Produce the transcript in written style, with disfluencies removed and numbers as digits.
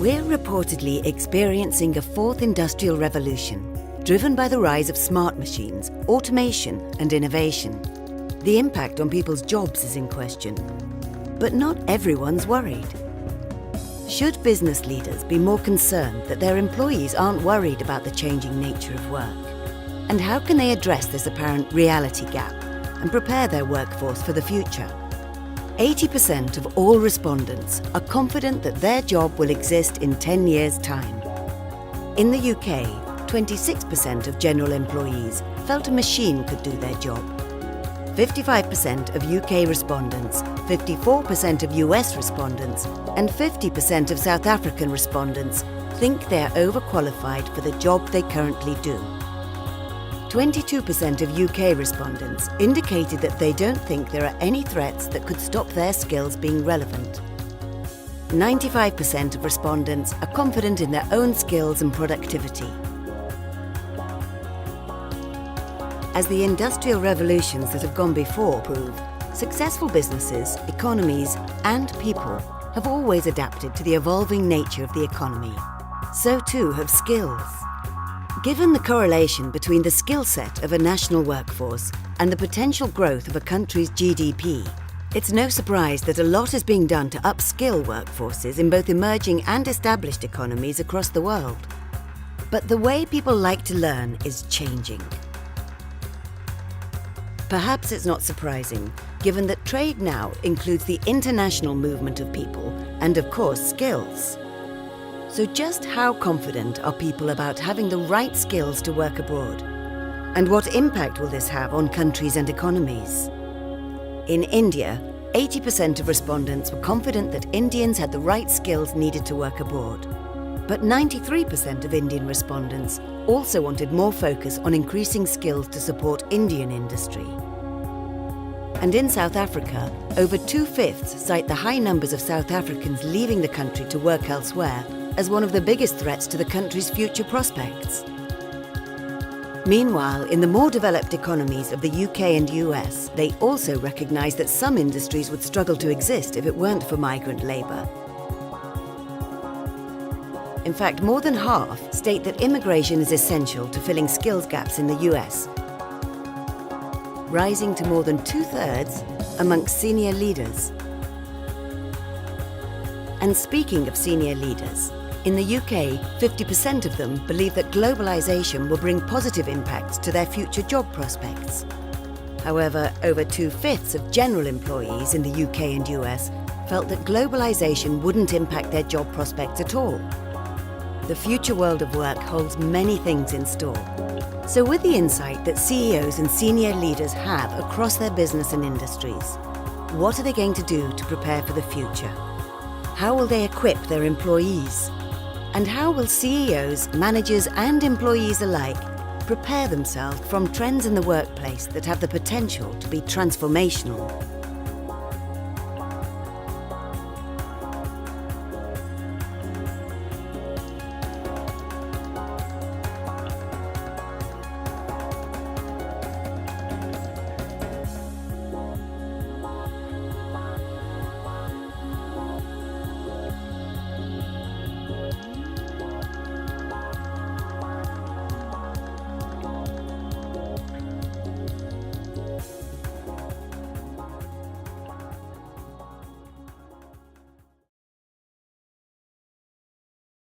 We're reportedly experiencing a fourth industrial revolution, driven by the rise of smart machines, automation and innovation. The impact on people's jobs is in question, but not everyone's worried. Should business leaders be more concerned that their employees aren't worried about the changing nature of work? And how can they address this apparent reality gap and prepare their workforce for the future? 80% of all respondents are confident that their job will exist in 10 years' time. In the UK, 26% of general employees felt a machine could do their job. 55% of UK respondents, 54% of US respondents, and 50% of South African respondents think they are overqualified for the job they currently do. 22% of UK respondents indicated that they don't think there are any threats that could stop their skills being relevant. 95% of respondents are confident in their own skills and productivity. As the industrial revolutions that have gone before prove, successful businesses, economies, and people have always adapted to the evolving nature of the economy. So too have skills. Given the correlation between the skill set of a national workforce and the potential growth of a country's GDP, it's no surprise that a lot is being done to upskill workforces in both emerging and established economies across the world. But the way people like to learn is changing. Perhaps it's not surprising, given that trade now includes the international movement of people and, of course, skills. So just how confident are people about having the right skills to work abroad? And what impact will this have on countries and economies? In India, 80% of respondents were confident that Indians had the right skills needed to work abroad. But 93% of Indian respondents also wanted more focus on increasing skills to support Indian industry. And in South Africa, over 2/5 cite the high numbers of South Africans leaving the country to work elsewhere as one of the biggest threats to the country's future prospects. Meanwhile, in the more developed economies of the UK and US, they also recognise that some industries would struggle to exist if it weren't for migrant labour. In fact, more than half state that immigration is essential to filling skills gaps in the US, rising to more than 2/3 amongst senior leaders. And speaking of senior leaders, in the UK, 50% of them believe that globalisation will bring positive impacts to their future job prospects. However, over 2/5 of general employees in the UK and US felt that globalisation wouldn't impact their job prospects at all. The future world of work holds many things in store. So with the insight that CEOs and senior leaders have across their business and industries, what are they going to do to prepare for the future? How will they equip their employees? And how will CEOs, managers and employees alike prepare themselves from trends in the workplace that have the potential to be transformational?